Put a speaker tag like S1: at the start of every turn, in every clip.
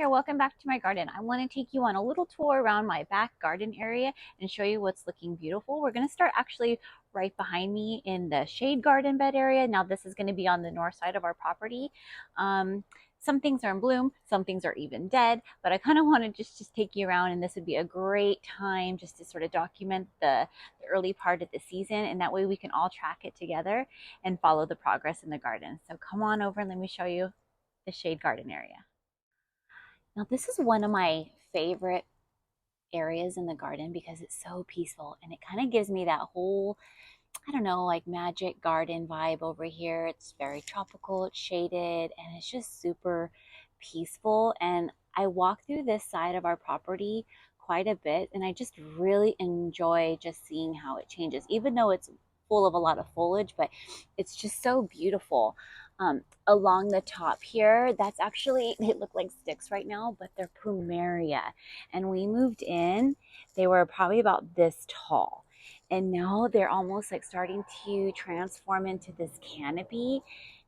S1: there, welcome back to my garden. I want to take you on a little tour around my back garden area and show you what's looking beautiful. We're going to start actually right behind me in the shade garden bed area. Now this is going to be on the north side of our property. Some things are in bloom, some things are even dead, but I kind of want to just take you around, and this would be a great time just to sort of document the early part of the season, and that way we can all track it together and follow the progress in the garden. So come on over and let me show you the shade garden area. Now, this is one of my favorite areas in the garden because it's so peaceful, and it kind of gives me that whole, I don't know, like magic garden vibe over here. It's very tropical, it's shaded, and it's just super peaceful. And I walk through this side of our property quite a bit, and I just really enjoy just seeing how it changes, even though it's full of a lot of foliage, but it's just so beautiful. Along the top here, that's actually, they look like sticks right now, but they're plumeria. And we moved in, they were probably about this tall. And now they're almost like starting to transform into this canopy,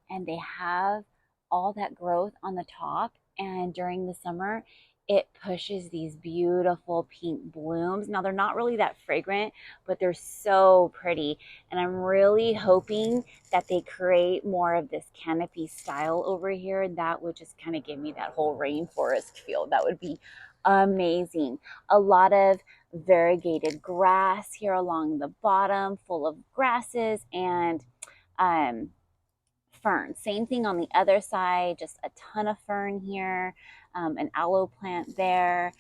S1: and they have all that growth on the top. And during the summer, it pushes these beautiful pink blooms. Now they're not really that fragrant, but they're so pretty. And I'm really hoping that they create more of this canopy style over here. That would just kind of give me that whole rainforest feel. That would be amazing. A lot of variegated grass here along the bottom, full of grasses and fern. Same thing on the other side, just a ton of fern here, an aloe plant there,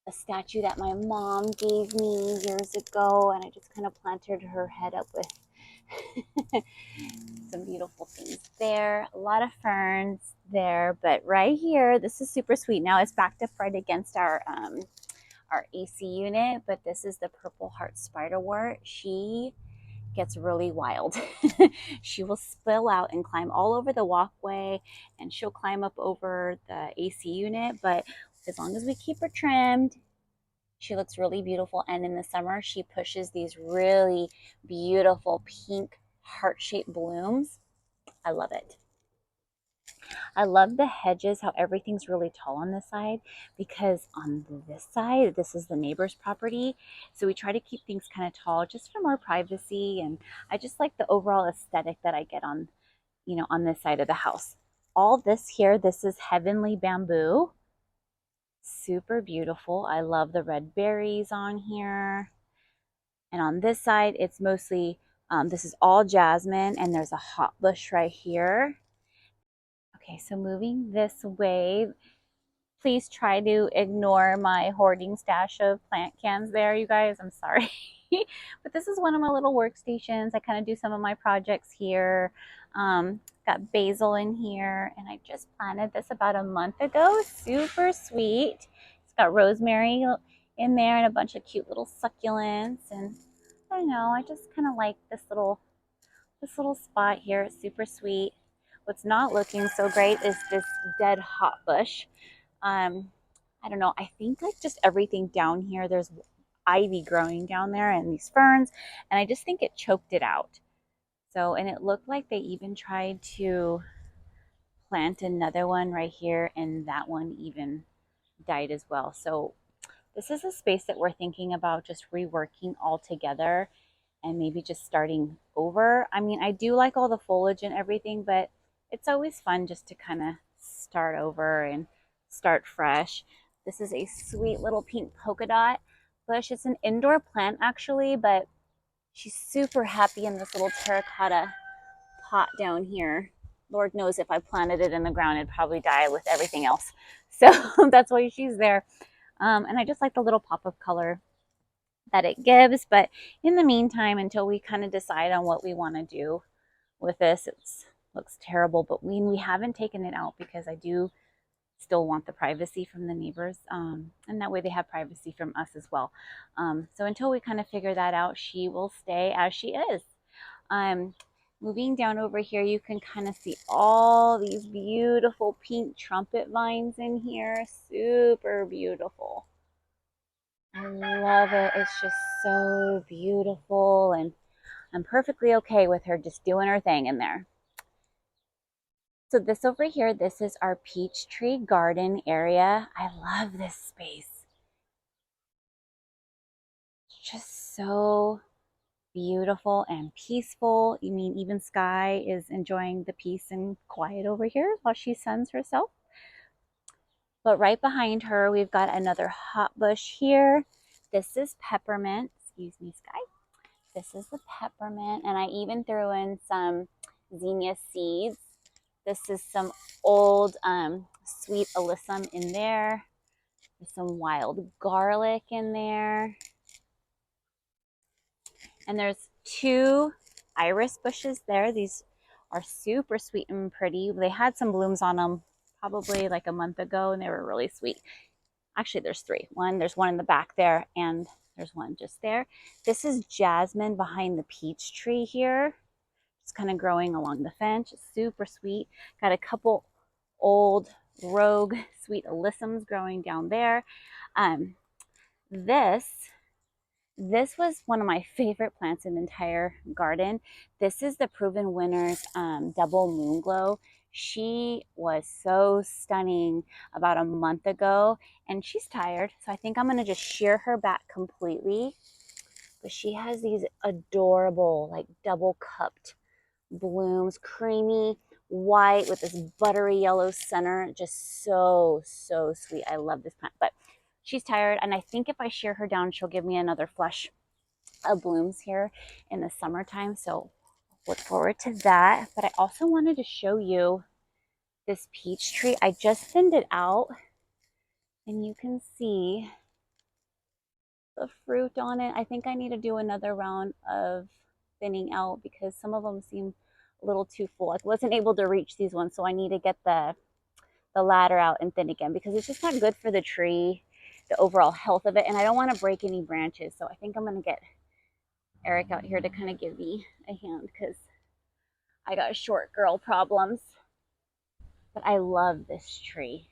S1: a statue that my mom gave me years ago, and I just kind of planted her head up with some beautiful things there. A lot of ferns there, but right here, this is super sweet. Now it's backed up right against our AC unit, but this is the purple heart spiderwort. She gets really wild. She will spill out and climb all over the walkway, and she'll climb up over the AC unit, but as long as we keep her trimmed, she looks really beautiful. And in the summer, she pushes these really beautiful pink heart-shaped blooms. I love it. I love the hedges, how everything's really tall on this side, because on this side, this is the neighbor's property. So we try to keep things kind of tall just for more privacy. And I just like the overall aesthetic that I get on, on this side of the house. All this here, this is heavenly bamboo. Super beautiful. I love the red berries on here. And on this side, it's mostly, this is all jasmine, and there's a hot bush right here. Okay, so moving this way, please try to ignore my hoarding stash of plant cans there, you guys. I'm sorry. But this is one of my little workstations. I kind of do some of my projects here. Got basil in here, and I just planted this about a month ago. Super sweet. It's got rosemary in there and a bunch of cute little succulents. And I don't know, I just kind of like this little spot here. It's super sweet. What's not looking so great is this dead hot bush. I don't know. I think like just everything down here, there's ivy growing down there and these ferns, and I just think it choked it out. So, and it looked like they even tried to plant another one right here, and that one even died as well. So this is a space that we're thinking about just reworking altogether and maybe just starting over. I mean, I do like all the foliage and everything, but it's always fun just to kind of start over and start fresh. This is a sweet little pink polka dot bush. It's an indoor plant actually, but she's super happy in this little terracotta pot down here. Lord knows if I planted it in the ground, it'd probably die with everything else. So that's why she's there. And I just like the little pop of color that it gives. But in the meantime, until we kind of decide on what we want to do with this, it looks terrible. But we haven't taken it out because I do still want the privacy from the neighbors, and that way they have privacy from us as well. So until we kind of figure that out, she will stay as she is. Moving down over here, you can kind of see all these beautiful pink trumpet vines in here. Super beautiful. I love it. It's just so beautiful, and I'm perfectly okay with her just doing her thing in there. So this over here, this is our peach tree garden area. I love this space. It's just so beautiful and peaceful. You mean even Sky is enjoying the peace and quiet over here while she suns herself. But right behind her, we've got another hot bush here. This is peppermint. Excuse me, Sky. This is the peppermint, and I even threw in some zinnia seeds. This is some old sweet alyssum in there. There's some wild garlic in there. And there's two iris bushes there. These are super sweet and pretty. They had some blooms on them probably like a month ago, and they were really sweet. Actually, there's three. There's one in the back there, and there's one just there. This is jasmine behind the peach tree here. It's kind of growing along the fence. It's super sweet. Got a couple old rogue sweet alyssums growing down there. Um, this was one of my favorite plants in the entire garden. This is the Proven Winners Double Moon Glow. She was so stunning about a month ago, and she's tired, so I think I'm going to just shear her back completely. But she has these adorable, like double cupped blooms, creamy white with this buttery yellow center. Just so sweet. I love this plant, but she's tired, and I think if I shear her down, she'll give me another flush of blooms here in the summertime. So look forward to that. But I also wanted to show you this peach tree. I just thinned it out, and you can see the fruit on it. I think I need to do another round of thinning out because some of them seem a little too full. I wasn't able to reach these ones, so I need to get the ladder out and thin again because it's just not good for the tree, the overall health of it, and I don't want to break any branches. So I think I'm going to get Eric out here to kind of give me a hand because I got short girl problems. But I love this tree.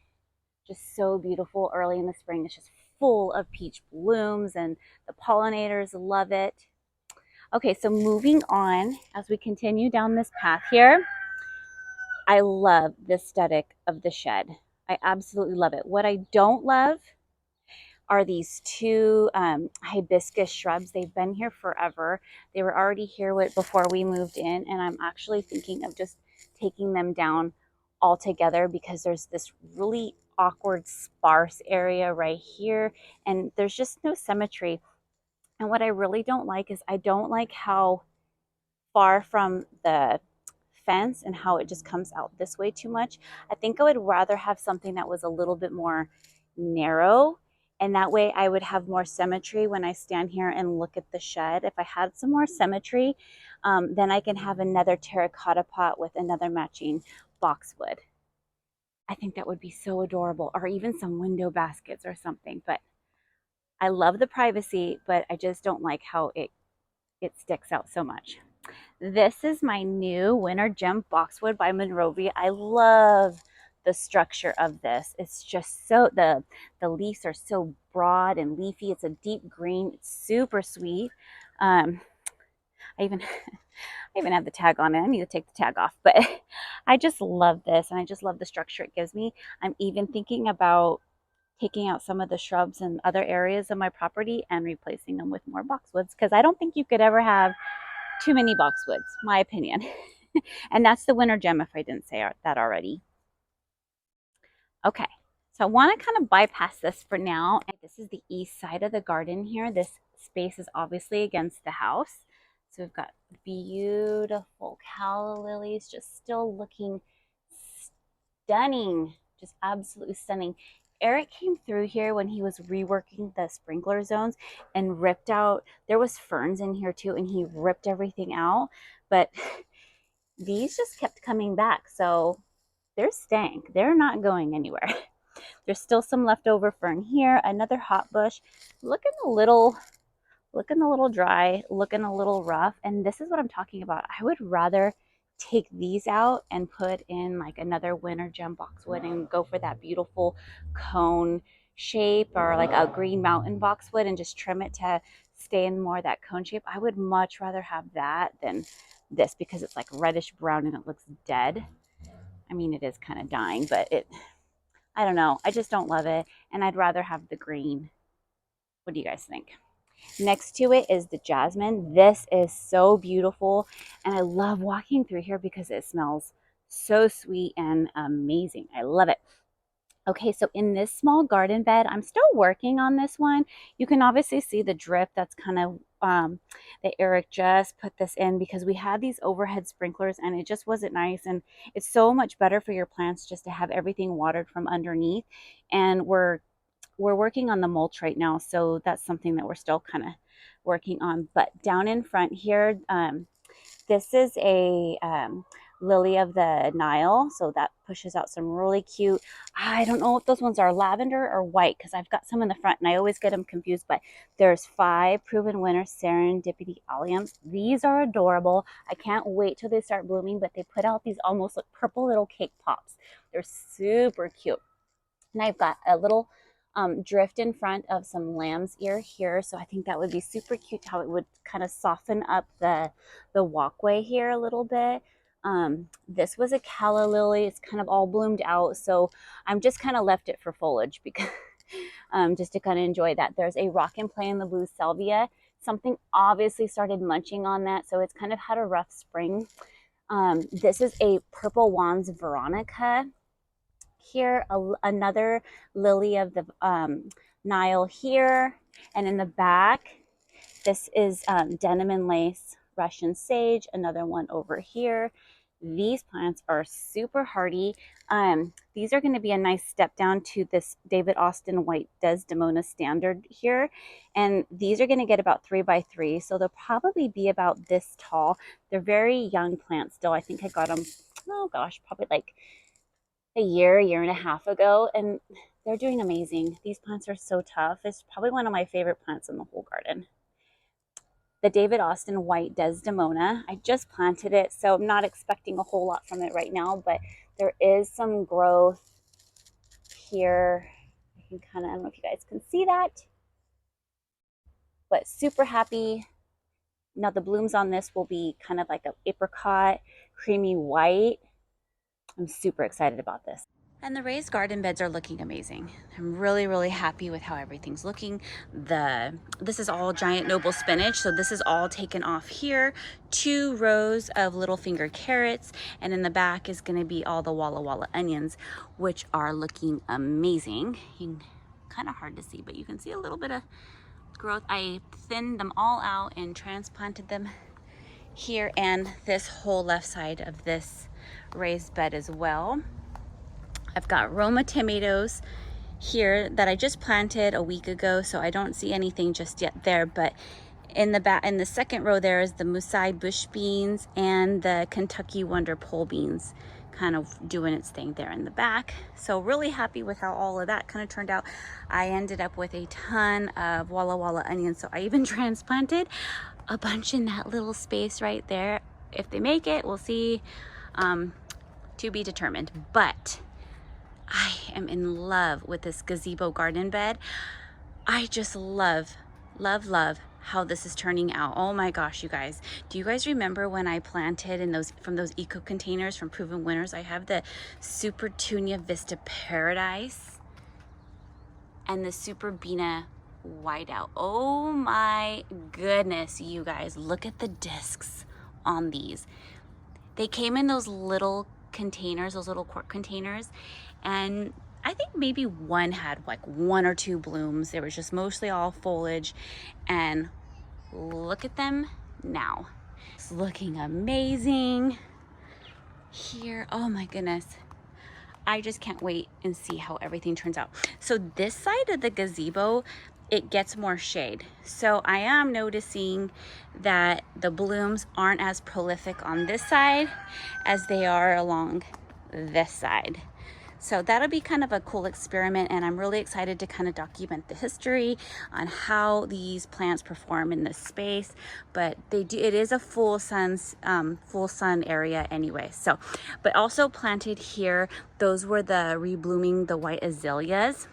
S1: Just so beautiful early in the spring. It's just full of peach blooms and the pollinators love it. Okay, so moving on as we continue down this path here, I love the aesthetic of the shed. I absolutely love it. What I don't love are these two hibiscus shrubs. They've been here forever. They were already here before we moved in, and I'm actually thinking of just taking them down altogether because there's this really awkward sparse area right here, and there's just no symmetry. And what I really don't like is I don't like how far from the fence and how it just comes out this way too much. I think I would rather have something that was a little bit more narrow, and that way I would have more symmetry when I stand here and look at the shed. If I had some more symmetry, then I can have another terracotta pot with another matching boxwood. I think that would be so adorable, or even some window baskets or something. But I love the privacy, but I just don't like how it sticks out so much. This is my new Winter Gem Boxwood by Monrovia. I love the structure of this. It's just so, the leaves are so broad and leafy. It's a deep green. It's super sweet. I even have the tag on it. I need to take the tag off, but I just love this, and I just love the structure it gives me. I'm even thinking about taking out some of the shrubs in other areas of my property and replacing them with more boxwoods because I don't think you could ever have too many boxwoods, my opinion. And that's the winter gem if I didn't say that already. Okay, so I want to kind of bypass this for now. And this is the east side of the garden here. This space is obviously against the house. So we've got beautiful calla lilies just still looking stunning, just absolutely stunning. Eric came through here when he was reworking the sprinkler zones and ripped out, there was ferns in here too, and he ripped everything out, but these just kept coming back. So they're staying. They're not going anywhere. There's still some leftover fern here, another hot bush, looking a little dry, looking a little rough. And this is what I'm talking about. I would rather take these out and put in like another winter gem boxwood and go for that beautiful cone shape, or like a green mountain boxwood, and just trim it to stay in more of that cone shape. I would much rather have that than this because it's like reddish brown and it looks dead. I mean, it is kind of dying, but I don't know. I just don't love it. And I'd rather have the green. What do you guys think? Next to it is the jasmine. This is so beautiful. And I love walking through here because it smells so sweet and amazing. I love it. Okay, so in this small garden bed, I'm still working on this one. You can obviously see the drip that's kind of that Eric just put this in because we had these overhead sprinklers and it just wasn't nice. And it's so much better for your plants just to have everything watered from underneath. And we're working on the mulch right now, so that's something that we're still kind of working on. But down in front here, this is a lily of the Nile, so that pushes out some really cute, I don't know if those ones are lavender or white because I've got some in the front and I always get them confused, but there's 5 proven winner serendipity alliums. These are adorable. I can't wait till they start blooming, but they put out these almost like purple little cake pops. They're super cute. And I've got a little drift in front of some lamb's ear here, so I think that would be super cute how it would kind of soften up the walkway here a little bit. This was a calla lily. It's kind of all bloomed out, so I'm just kind of left it for foliage because just to kind of enjoy that. There's a rock and play in the blue salvia. Something obviously started munching on that, so it's kind of had a rough spring. This is a purple wands veronica. Here, another lily of the Nile here, and in the back, this is denim and lace Russian sage, another one over here. These plants are super hardy. These are going to be a nice step down to this David Austin White Desdemona standard here, and these are going to get about 3 by 3, so they'll probably be about this tall. They're very young plants still. I think I got them, oh gosh, probably like a year and a half ago, and they're doing amazing. These plants are so tough. It's probably one of my favorite plants in the whole garden. The David Austin White Desdemona, I just planted it, so I'm not expecting a whole lot from it right now, but there is some growth here. I can kind of, I don't know if you guys can see that, but super happy. Now the blooms on this will be kind of like an apricot, creamy white. I'm super excited about this. And the raised garden beds are looking amazing. I'm really, really happy with how everything's looking. This is all giant noble spinach, so this is all taken off here. 2 rows of little finger carrots, and in the back is gonna be all the Walla Walla onions, which are looking amazing. Kind of hard to see, but you can see a little bit of growth. I thinned them all out and transplanted them here and this whole left side of this raised bed as well. I've got Roma tomatoes here that I just planted a week ago, so I don't see anything just yet there, but in the back, in the second row there is the Musai bush beans and the Kentucky Wonder pole beans kind of doing its thing there in the back. So really happy with how all of that kind of turned out. I ended up with a ton of Walla Walla onions, so I even transplanted a bunch in that little space right there. If they make it, we'll see. To be determined, but I am in love with this gazebo garden bed. I just love how this is turning out. Oh my gosh, you guys. Do you guys remember when I planted in those, from those eco containers from Proven Winners? I have the Super Tunia Vista Paradise and the Super Bina Whiteout. Oh my goodness, you guys. Look at the discs on these. They came in those little containers, those little quart containers, and I think maybe one had like 1 or 2 blooms. It was just mostly all foliage, and look at them now. It's looking amazing here. Oh my goodness. I just can't wait and see how everything turns out. So this side of the gazebo, it gets more shade. So I am noticing that the blooms aren't as prolific on this side as they are along this side. So that'll be kind of a cool experiment, and I'm really excited to kind of document the history on how these plants perform in this space. But they do, it is a full sun area anyway. So, but also planted here, those were the reblooming, the white azaleas.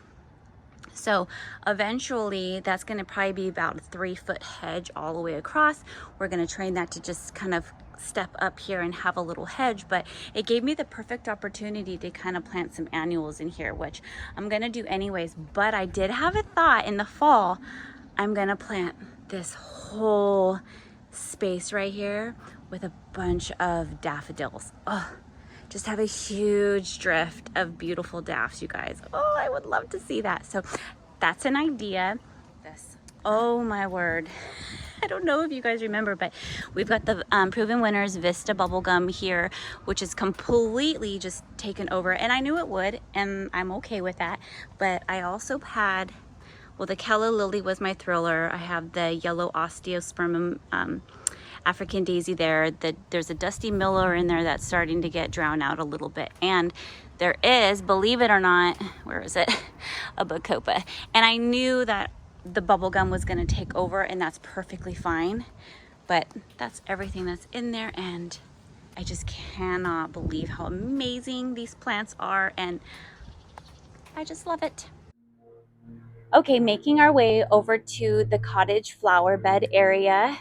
S1: So eventually that's going to probably be about a 3-foot hedge all the way across. We're going to train that to just kind of step up here and have a little hedge, but it gave me the perfect opportunity to kind of plant some annuals in here, which I'm gonna do anyways. But I did have a thought in the fall, I'm gonna plant this whole space right here with a bunch of daffodils. Oh, just have a huge drift of beautiful daffs, you guys. Oh, I would love to see that. So that's an idea. This, oh my word. I don't know if you guys remember, but we've got the Proven Winners Vista bubblegum here, which is completely just taken over. And I knew it would, and I'm okay with that. But I also had, well, the Calla Lily was my thriller. I have the yellow osteospermum African daisy there. There's a dusty miller in there that's starting to get drowned out a little bit. And there is, believe it or not, where is it? A bacopa. And I knew that the bubblegum was going to take over, and that's perfectly fine. But that's everything that's in there, and I just cannot believe how amazing these plants are, and I just love it. Okay, making our way over to the cottage flower bed area.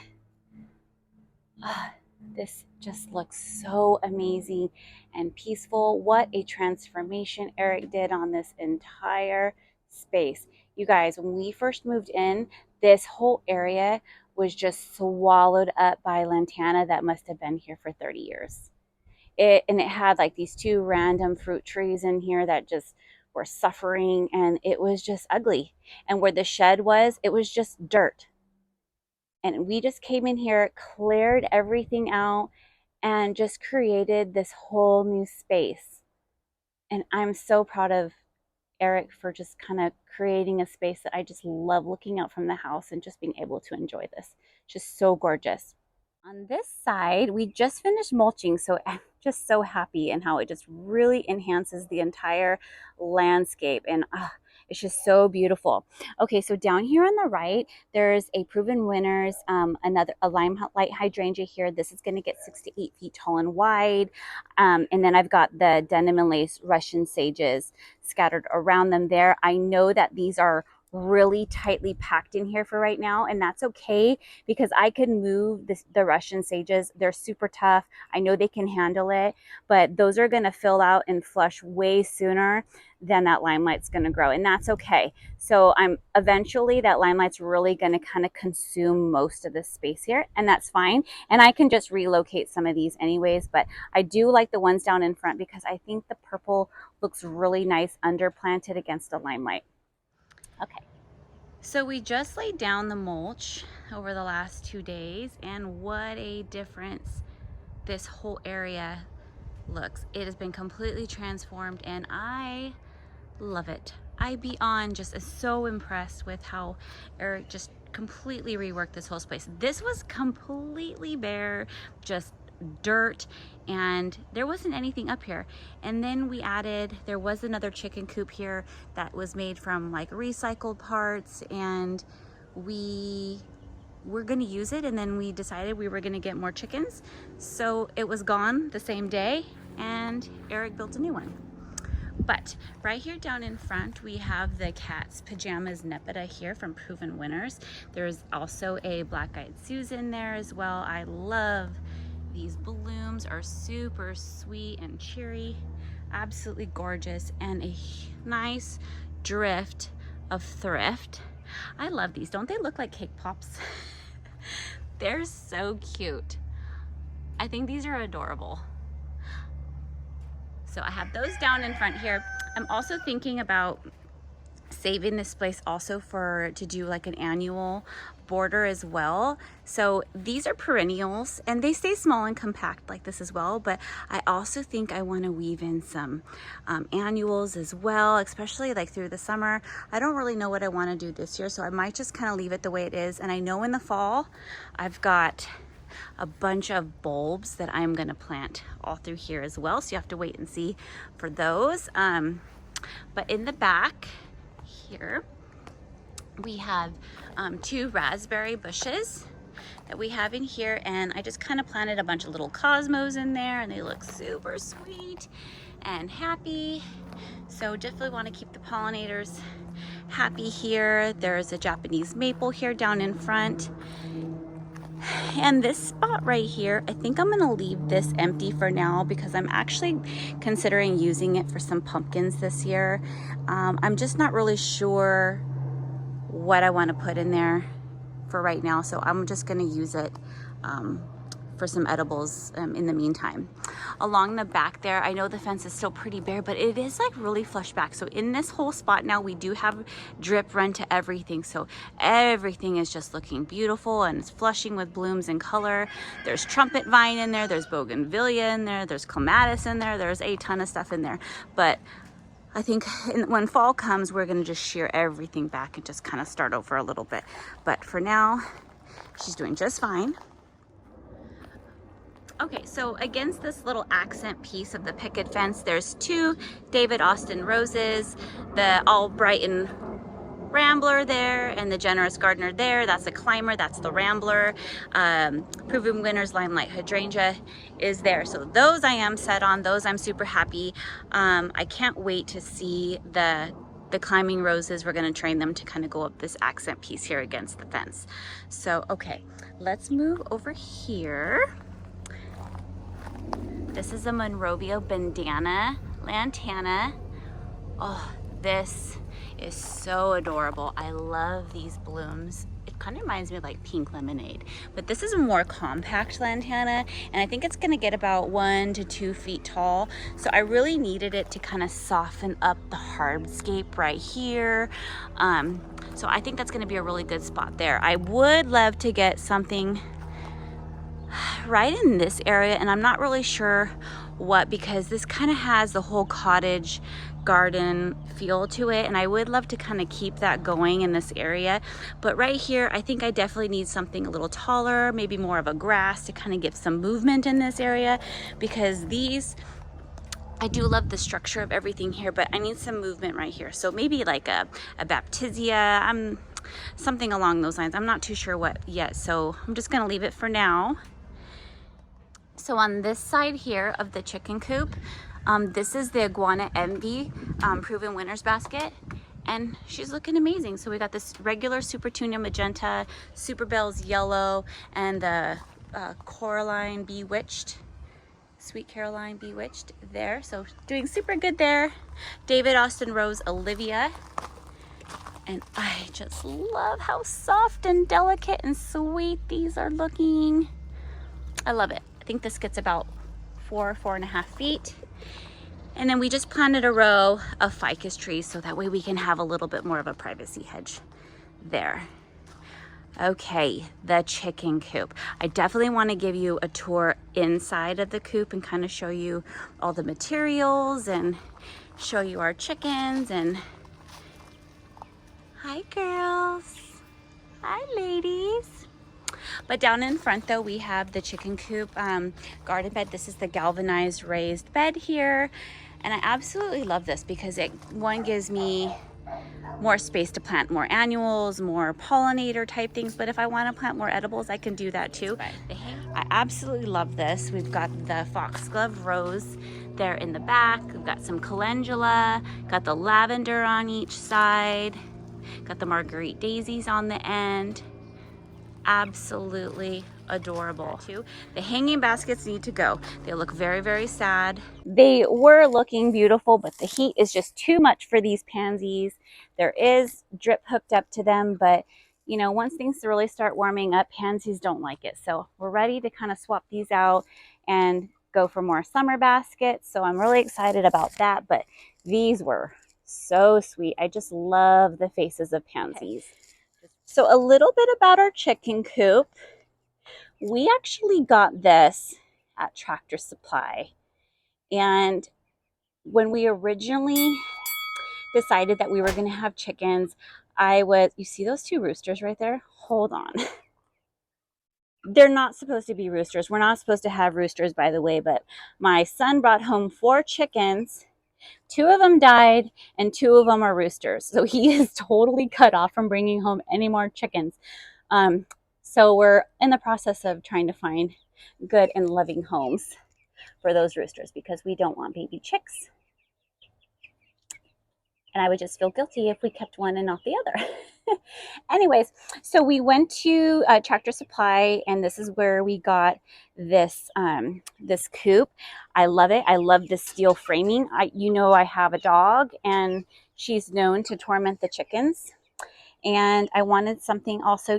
S1: This just looks so amazing and peaceful. What a transformation Eric did on this entire space. You guys, when we first moved in, this whole area was just swallowed up by lantana that must have been here for 30 years. And it had like these two random fruit trees in here that just were suffering, and it was just ugly. And where the shed was, it was just dirt. And we just came in here, cleared everything out, and just created this whole new space. And I'm so proud of Eric for just kind of creating a space that I just love looking out from the house and just being able to enjoy this. Just so gorgeous. On this side, we just finished mulching, so I'm just so happy and how it just really enhances the entire landscape, and it's just so beautiful. Okay, so down here on the right, there's a Proven Winners, a lime light hydrangea here. This is going to get 6 to 8 feet tall and wide, and then I've got the denim and lace Russian sages scattered around them there. I know that these are really tightly packed in here for right now, and that's okay because I can move the Russian sages. They're super tough. I know they can handle it, but those are going to fill out and flush way sooner than that limelight's going to grow, and that's okay. So eventually that limelight's really going to kind of consume most of this space here, and that's fine. And I can just relocate some of these anyways, but I do like the ones down in front because I think the purple looks really nice underplanted against the limelight. Okay, so we just laid down the mulch over the last 2 days, and what a difference this whole area looks. It has been completely transformed, and I love it. I beyond just so impressed with how Eric just completely reworked this whole space. This was completely bare, just dirt, and there wasn't anything up here. And then we added, there was another chicken coop here that was made from like recycled parts, and we were going to use it, and then we decided we were going to get more chickens, so it was gone the same day, and Eric built a new one. But right here down in front, we have the Cat's Pajamas Nepeta here from Proven Winners. There's also a Black-Eyed Susan there as well. I love these blooms, are super sweet and cheery, absolutely gorgeous, and a nice drift of thrift. I love these. Don't they look like cake pops? They're so cute. I think these are adorable. So I have those down in front here. I'm also thinking about saving this place also to do like an annual border as well. So these are perennials, and they stay small and compact like this as well, but I also think I want to weave in some annuals as well, especially like through the summer. I don't really know what I want to do this year, so I might just kind of leave it the way it is. And I know in the fall I've got a bunch of bulbs that I'm going to plant all through here as well, so you have to wait and see for those. But in the back here we have 2 raspberry bushes that we have in here, and I just kind of planted a bunch of little cosmos in there, and they look super sweet and happy. So definitely want to keep the pollinators happy here. There's a Japanese maple here down in front, And this spot right here, I think I'm gonna leave this empty for now because I'm actually considering using it for some pumpkins this year. I'm just not really sure what I want to put in there for right now, so I'm just gonna use it for some edibles in the meantime. Along the back there, I know the fence is still pretty bare, but it is like really flush back. So in this whole spot now, we do have drip run to everything. So everything is just looking beautiful and it's flushing with blooms and color. There's trumpet vine in there, there's bougainvillea in there, there's clematis in there, there's a ton of stuff in there. But I think when fall comes, we're gonna just shear everything back and just kind of start over a little bit. But for now, she's doing just fine. Okay, so against this little accent piece of the picket fence, there's two David Austin roses, the Albrighton Rambler there, and the Generous Gardener there. That's a climber, that's the Rambler. Proven Winners Limelight Hydrangea is there. So those I am set on, those I'm super happy. I can't wait to see the climbing roses. We're gonna train them to kind of go up this accent piece here against the fence. So, okay, let's move over here. This is a Monrovia Bandana Lantana. Oh, this is so adorable. I love these blooms. It kind of reminds me of like pink lemonade, but this is a more compact lantana, and I think it's gonna get about 1 to 2 feet tall. So I really needed it to kind of soften up the hardscape right here. So I think that's gonna be a really good spot there. I would love to get something right in this area, and I'm not really sure what, because this kind of has the whole cottage garden feel to it, and I would love to kind of keep that going in this area. But right here, I think I definitely need something a little taller, maybe more of a grass to kind of give some movement in this area, because these, I do love the structure of everything here, but I need some movement right here. So maybe like a baptisia, something along those lines. I'm not too sure what yet, so I'm just gonna leave it for now. So on this side here of the chicken coop, this is the Iguana Envy Proven Winners basket, and she's looking amazing. So we got this regular Super Tunia Magenta, Super Bells Yellow, and the Coraline Bewitched, Sweet Caroline Bewitched there. So doing super good there. David Austin Rose Olivia. And I just love how soft and delicate and sweet these are looking. I love it. I think this gets about 4.5 feet. And then we just planted a row of ficus trees so that way we can have a little bit more of a privacy hedge there. Okay, the chicken coop. I definitely want to give you a tour inside of the coop and kind of show you all the materials and show you our chickens. And hi girls, hi ladies. But down in front though, we have the chicken coop garden bed. This is the galvanized raised bed here. And I absolutely love this because it, one, gives me more space to plant more annuals, more pollinator type things. But if I want to plant more edibles, I can do that too. I absolutely love this. We've got the foxglove rose there in the back. We've got some calendula, got the lavender on each side, got the marguerite daisies on the end. Absolutely adorable too. The hanging baskets need to go. They look very, very sad. They were looking beautiful, but the heat is just too much for these pansies. There is drip hooked up to them, but you know, once things really start warming up, pansies don't like it. So we're ready to kind of swap these out and go for more summer baskets. So I'm really excited about that, but these were so sweet. I just love the faces of pansies. So a little bit about our chicken coop. We actually got this at Tractor Supply. And when we originally decided that we were going to have chickens, you see those two roosters right there? Hold on. They're not supposed to be roosters. We're not supposed to have roosters, by the way, but my son brought home 4 chickens. 2 of them died and 2 of them are roosters. So he is totally cut off from bringing home any more chickens. So we're in the process of trying to find good and loving homes for those roosters because we don't want baby chicks. And I would just feel guilty if we kept one and not the other. Anyways, so we went to Tractor Supply, and this is where we got this this coop. I love it. I love the steel framing. I have a dog, and she's known to torment the chickens. And I wanted something also,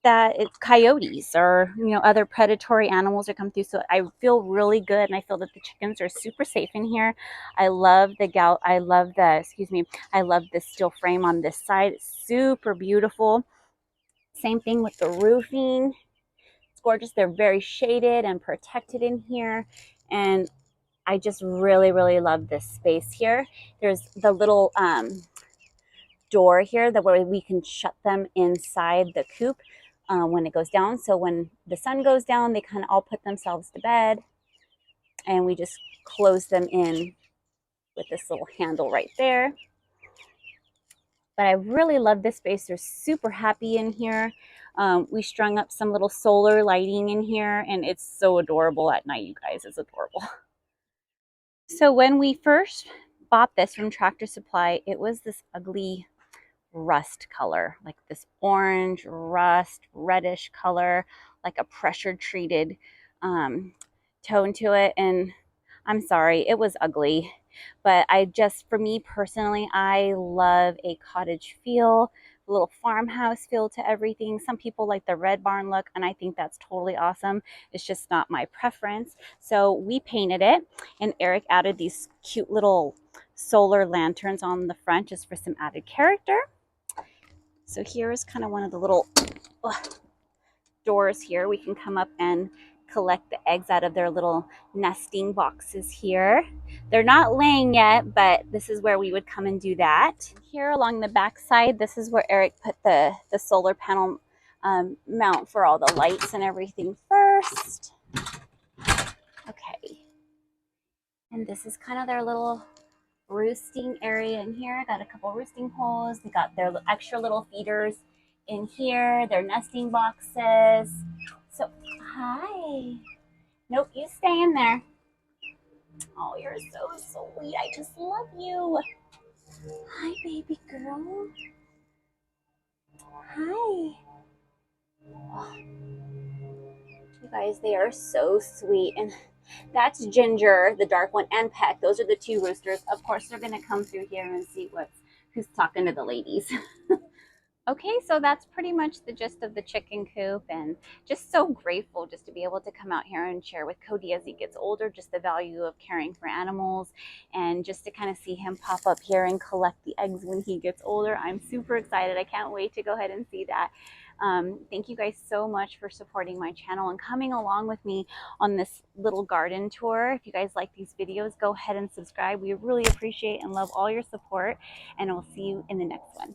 S1: that it's coyotes or other predatory animals that come through. So I feel really good, and I feel that the chickens are super safe in here. I love I love the steel frame on this side. It's super beautiful. Same thing with the roofing. It's gorgeous. They're very shaded and protected in here, and I just really, really love this space here. There's the little door here that where we can shut them inside the coop when it goes down. So when the sun goes down, they kind of all put themselves to bed, and we just close them in with this little handle right there. But I really love this space. They're super happy in here. We strung up some little solar lighting in here, and it's so adorable at night, you guys. It's adorable. So when we first bought this from Tractor Supply, it was this ugly rust color, like this orange rust reddish color, like a pressure treated tone to it. And I'm sorry, it was ugly, but for me personally, I love a cottage feel, a little farmhouse feel to everything. Some people like the red barn look, and I think that's totally awesome. It's just not my preference. So we painted it, and Eric added these cute little solar lanterns on the front just for some added character. So here is kind of one of the little doors here. We can come up and collect the eggs out of their little nesting boxes here. They're not laying yet, but this is where we would come and do that. Here along the back side, this is where Eric put the solar panel mount for all the lights and everything first. Okay. And this is kind of their little roosting area in here. Got a couple roosting holes. They got their extra little feeders in here, their nesting boxes. So, hi. Nope, you stay in there. Oh, you're so sweet. I just love you. Hi, baby girl. Hi. Oh, you guys, they are so sweet. And that's Ginger, the dark one, and Peck. Those are the two roosters. Of course, they're going to come through here and see who's talking to the ladies. Okay, so that's pretty much the gist of the chicken coop, and just so grateful just to be able to come out here and share with Cody as he gets older, just the value of caring for animals, and just to kind of see him pop up here and collect the eggs when he gets older. I'm super excited. I can't wait to go ahead and see that. Thank you guys so much for supporting my channel and coming along with me on this little garden tour. If you guys like these videos, go ahead and subscribe. We really appreciate and love all your support, and we'll see you in the next one.